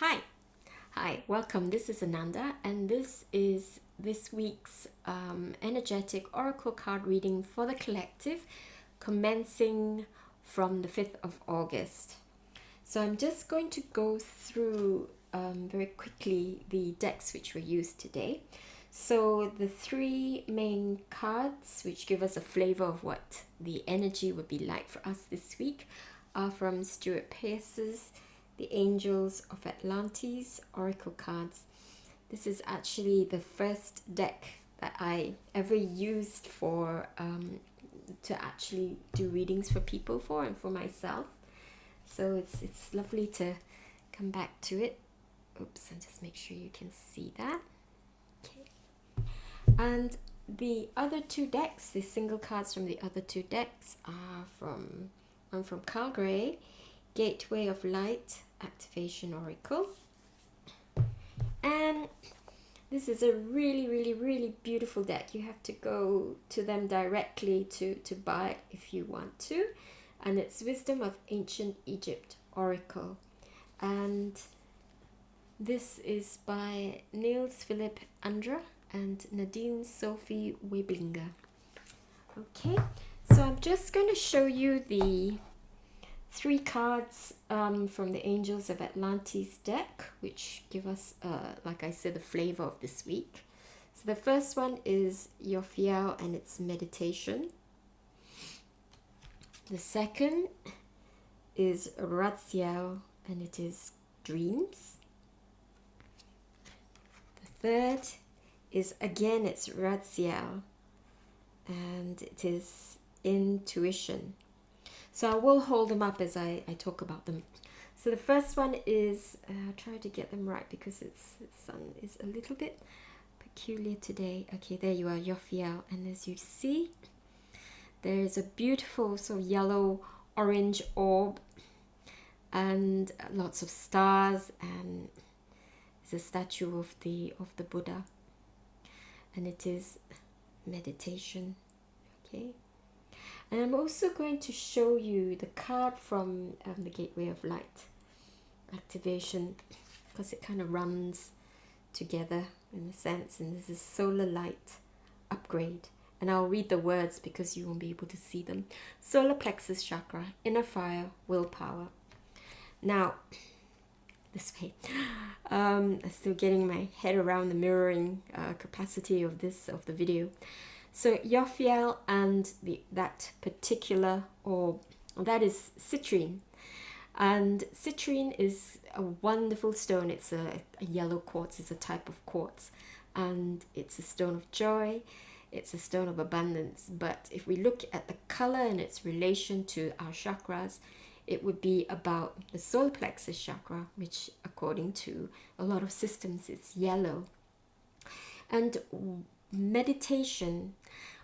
Hi, welcome. This is Ananda, and this is this week's energetic oracle card reading for the collective, commencing from the 5th of August. So I'm just going to go through very quickly the decks which were used today. So the three main cards which give us a flavor of what the energy would be like for us this week are from Stewart Pearce's The Angels of Atlantis Oracle cards. This is actually the first deck that I ever used for to actually do readings for people and for myself. So it's lovely to come back to it. Oops, and just make sure you can see that. Okay. And the other two decks, the single cards from the other two decks are from Carl Gray, Gateway of Light Activation Oracle. And this is a really beautiful deck. You have to go to them directly to buy it if you want to. And it's Wisdom of Ancient Egypt Oracle. And this is by Nils Andra and Nadine Sophie Waiblinger. Okay, so I'm just going to show you the three cards from the Angels of Atlantis deck, which give us, like I said, the flavor of this week. So the first one is Yophiel and its meditation. The second is Raziel and it is dreams. The third is again it's Raziel and it is intuition. So I will hold them up as I talk about them. So the first one is, I'll try to get them right because the sun is a little bit peculiar today. Okay, there you are, Yophiel. And as you see, there is a beautiful sort of yellow orange orb and lots of stars, and it's a statue of the Buddha, and it is meditation. Okay. And I'm also going to show you the card from the Gateway of Light activation, because it kind of runs together in a sense, and this is solar light upgrade. And I'll read the words because you won't be able to see them. Solar plexus chakra, inner fire, willpower. Now, this way. I'm still getting my head around the mirroring capacity of the video. So Yophiel and that particular orb, that is citrine. And citrine is a wonderful stone. It's a yellow quartz, it's a type of quartz. And it's a stone of joy, it's a stone of abundance. But if we look at the color and its relation to our chakras, it would be about the solar plexus chakra, which according to a lot of systems, it's yellow. And meditation.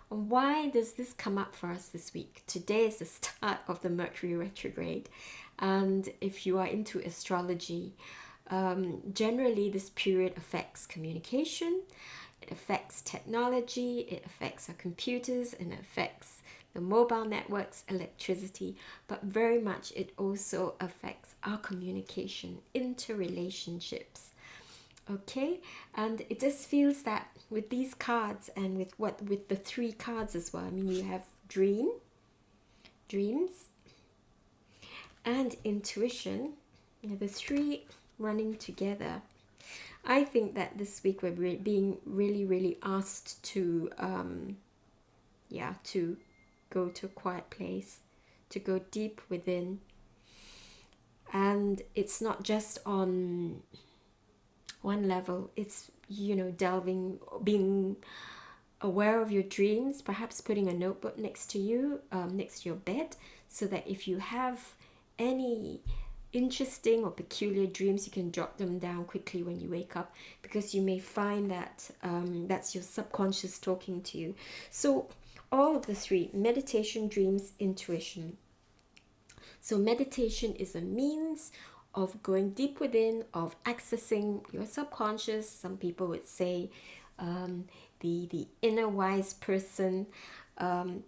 Why does this come up for us this week? Today is the start of the Mercury retrograde, and if you are into astrology, generally this period affects communication, it affects technology, it affects our computers, and it affects the mobile networks, electricity, but very much it also affects our communication, interrelationships. Okay, and it just feels that with these cards and with the three cards as well. I mean, you have dreams, and intuition. The three running together. I think that this week we're being really asked to, to go to a quiet place, to go deep within, and it's not just on one level. It's, delving, being aware of your dreams, perhaps putting a notebook next to you, next to your bed, so that if you have any interesting or peculiar dreams, you can jot them down quickly when you wake up, because you may find that that's your subconscious talking to you. So all of the three: meditation, dreams, intuition. So meditation is a means of going deep within, of accessing your subconscious. Some people would say the inner wise person. And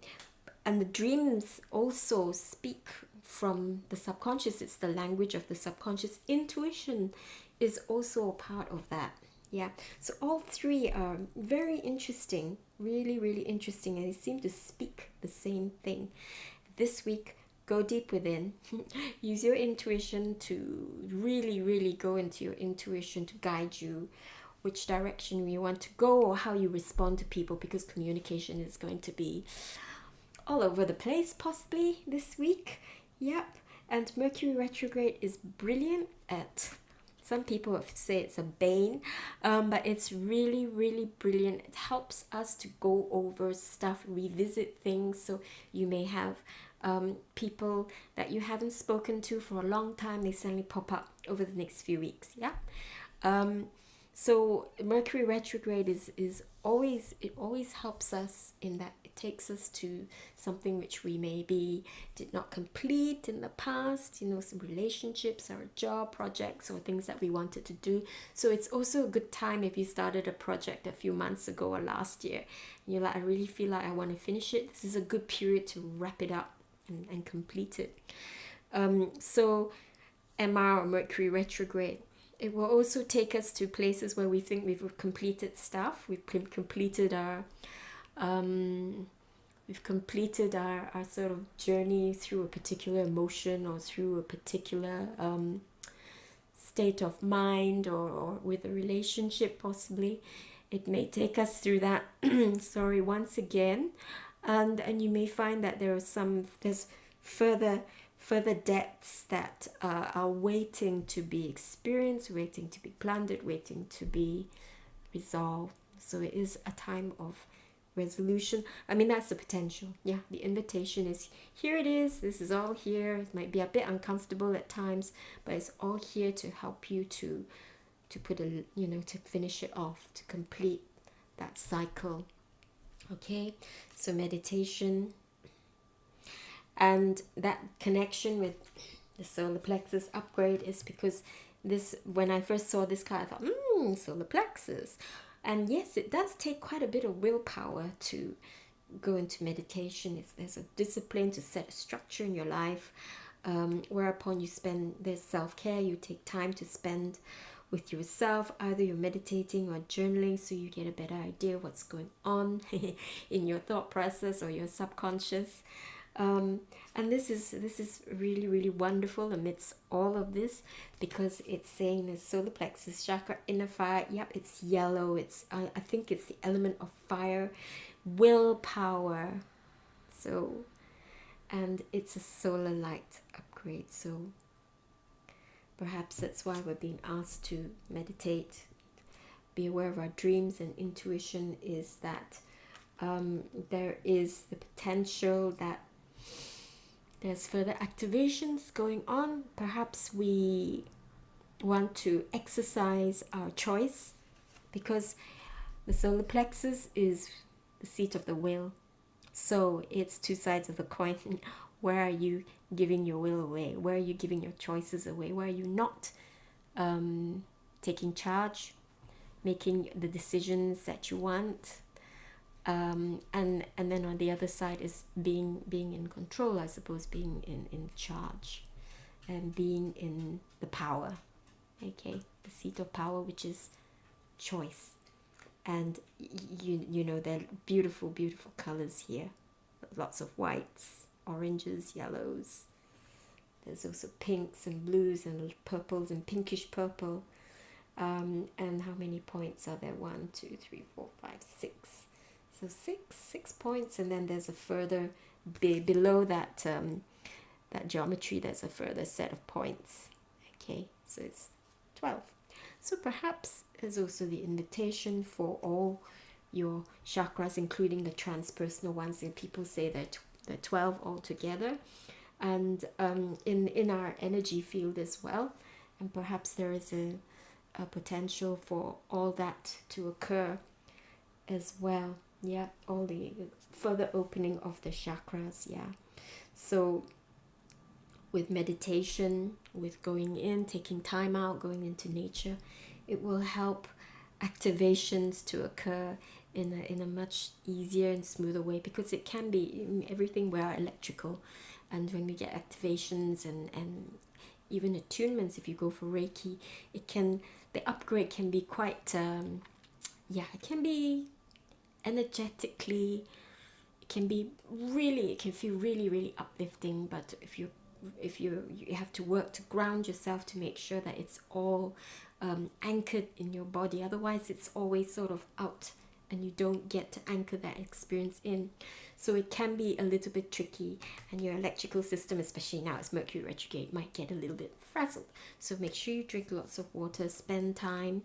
the dreams also speak from the subconscious. It's the language of the subconscious. Intuition is also a part of that. Yeah, so all three are very interesting, really, really interesting, and they seem to speak the same thing. This week, go deep within. Use your intuition to really, really go into your intuition to guide you which direction you want to go or how you respond to people, because communication is going to be all over the place possibly this week. Yep. And Mercury retrograde is brilliant at, some people say it's a bane, but it's really, really brilliant. It helps us to go over stuff, revisit things. So you may have people that you haven't spoken to for a long time, they suddenly pop up over the next few weeks. Yeah. So Mercury retrograde is always, it always helps us in that it takes us to something which we maybe did not complete in the past, you know, some relationships or job projects or things that we wanted to do. So it's also a good time if you started a project a few months ago or last year and you're like, I really feel like I want to finish it. This is a good period to wrap it up and complete it. So MR or Mercury retrograde, it will also take us to places where we think we've completed stuff. We've completed our sort of journey through a particular emotion or through a particular state of mind, or with a relationship possibly. It may take us through that sorry, once again, and you may find that there's further depths that are waiting to be experienced, waiting to be planted, waiting to be resolved. So it is a time of resolution. I mean, that's the potential. Yeah, the invitation is here. It is. This is all here. It might be a bit uncomfortable at times, but it's all here to help you to put a, you know, to finish it off, to complete that cycle. Okay, so meditation. And that connection with the solar plexus upgrade is because this, when I first saw this card, I thought, solar plexus. And yes, it does take quite a bit of willpower to go into meditation. There's a discipline to set a structure in your life, whereupon you spend, there's self-care. You take time to spend with yourself. Either you're meditating or journaling, so you get a better idea what's going on in your thought process or your subconscious. And this is really, really wonderful amidst all of this, because it's saying the solar plexus chakra, inner fire. Yep, it's yellow. It's I think it's the element of fire, willpower. So, and it's a solar light upgrade. So perhaps that's why we're being asked to meditate, be aware of our dreams, and intuition is that there is the potential that there's further activations going on. Perhaps we want to exercise our choice, because the solar plexus is the seat of the will. So it's two sides of the coin. Where are you giving your will away? Where are you giving your choices away? Where are you not taking charge, making the decisions that you want? And then on the other side is being in control, I suppose, being in charge and being in the power. Okay, the seat of power, which is choice. And you know, they're beautiful, beautiful colors here. Lots of whites, oranges, yellows. There's also pinks and blues and purples and pinkish purple. And how many points are there? 1, 2, 3, 4, 5, 6. So six points, and then there's a further below that that geometry. There's a further set of points. Okay, so it's 12. So perhaps there's also the invitation for all your chakras, including the transpersonal ones. And people say that they're 12 altogether, and in our energy field as well. And perhaps there is a potential for all that to occur as well. Yeah, all the further opening of the chakras. Yeah, so with meditation, with going in, taking time out, going into nature, it will help activations to occur in a much easier and smoother way, because it can be everything. We are electrical, and when we get activations and even attunements, if you go for Reiki, the upgrade can be quite yeah, it can be energetically, it can feel really, really uplifting. But if you have to work to ground yourself to make sure that it's all anchored in your body. Otherwise it's always sort of out and you don't get to anchor that experience in. So it can be a little bit tricky, and your electrical system, especially now as Mercury retrograde, might get a little bit frazzled. So make sure you drink lots of water, spend time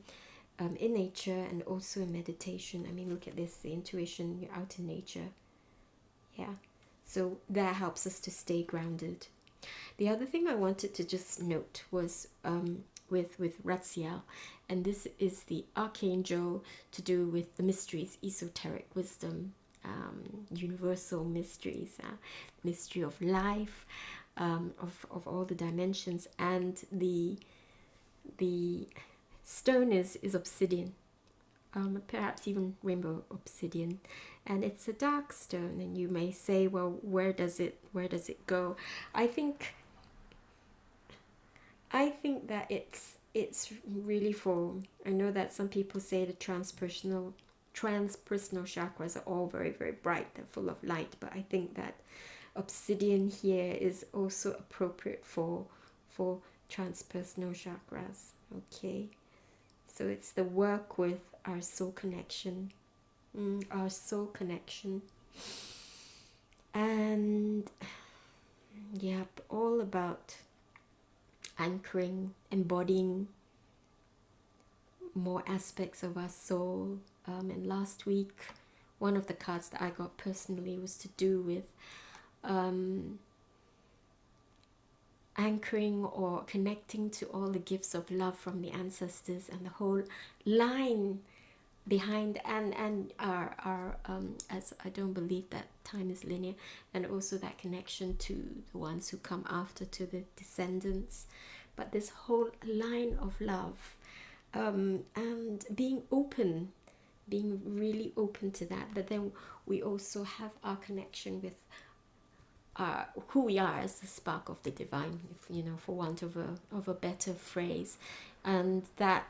in nature, and also in meditation. I mean, look at this, the intuition, you're out in nature. Yeah, so that helps us to stay grounded. The other thing I wanted to just note was with Ratziel, and this is the archangel to do with the mysteries, esoteric wisdom, universal mysteries, mystery of life, of all the dimensions. And the stone is obsidian, perhaps even rainbow obsidian, and it's a dark stone. And you may say, well, where does it go? I think that it's really for, I know that some people say the transpersonal chakras are all very, very bright, they're full of light, but I think that obsidian here is also appropriate for transpersonal chakras. Okay, so it's the work with our soul connection, and yeah, all about anchoring, embodying more aspects of our soul. And last week, one of the cards that I got personally was to do with anchoring or connecting to all the gifts of love from the ancestors and the whole line behind, and our as I don't believe that time is linear, and also that connection to the ones who come after, to the descendants, but this whole line of love, and being really open to that. But then we also have our connection with who we are as the spark of the divine, if, you know, for want of a better phrase, and that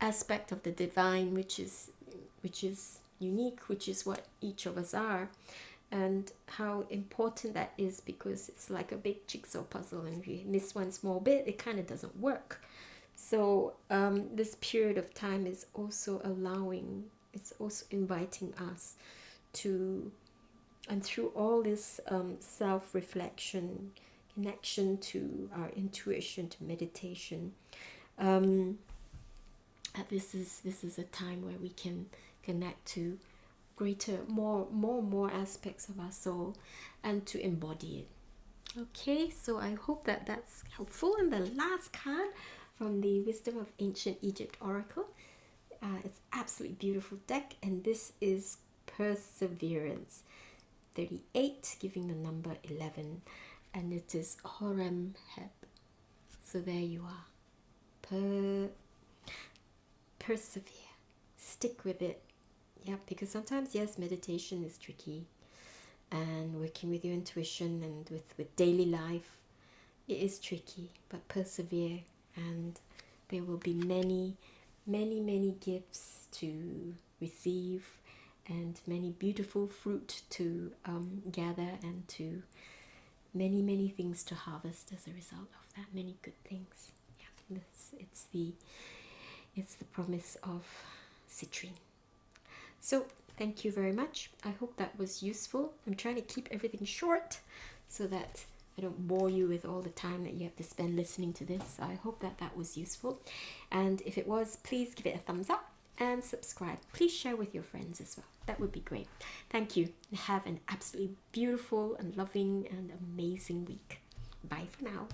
aspect of the divine which is unique, which is what each of us are, and how important that is, because it's like a big jigsaw puzzle, and if you miss one small bit, it kind of doesn't work. So this period of time is also it's also inviting us to, and through all this self-reflection, connection to our intuition, to meditation, this is a time where we can connect to greater, more aspects of our soul, and to embody it. Okay, so I hope that that's helpful. And the last card from the Wisdom of Ancient Egypt Oracle, it's absolutely beautiful deck, and this is Perseverance 38, giving the number 11, and it is Horem Heb. So there you are. Persevere, stick with it. Yeah, because sometimes, yes, meditation is tricky, and working with your intuition and with daily life, it is tricky, but persevere, and there will be many gifts to receive, and many beautiful fruit to gather, and to many things to harvest as a result of that, many good things. Yeah, it's the promise of citrine. So thank you very much. I hope that was useful. I'm trying to keep everything short so that I don't bore you with all the time that you have to spend listening to this. I hope that that was useful, and if it was, please give it a thumbs up and subscribe. Please share with your friends as well. That would be great. Thank you. Have an absolutely beautiful and loving and amazing week. Bye for now.